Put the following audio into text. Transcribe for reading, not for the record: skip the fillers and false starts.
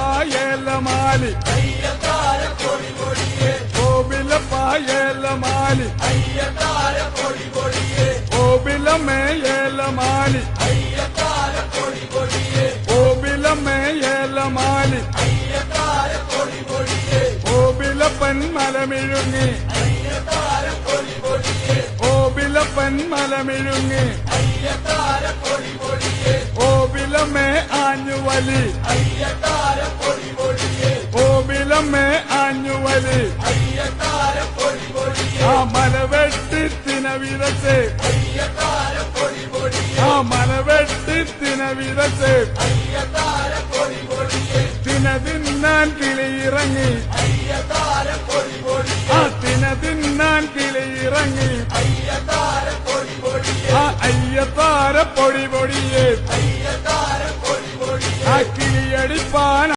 കോവിലപ്പായേലമാലി കോവിലപ്പായേലമാലി കോവിലമേയേലമാലി കോവിലമേയേലമാലി കോവിലപ്പൻമലമിഴുങ്ങി കോവിലപ്പൻമലമിഴുങ്ങി കോവിലമേ ആഞ്ഞുവലി കോവിലമേ ആഞ്ഞുവലി ആ മലവെട്ടി തിനവിതച്ച് ആ മലവെട്ടി തിനവിതച്ച് തിനതിന്നാൻ കിളിയിറങ്ങി ആ തിനതിന്നാൻ കിളിയിറങ്ങി ആ അയ്യത്താര പൊടി പൊടിയേ ആ കിളിയടിപ്പാൻ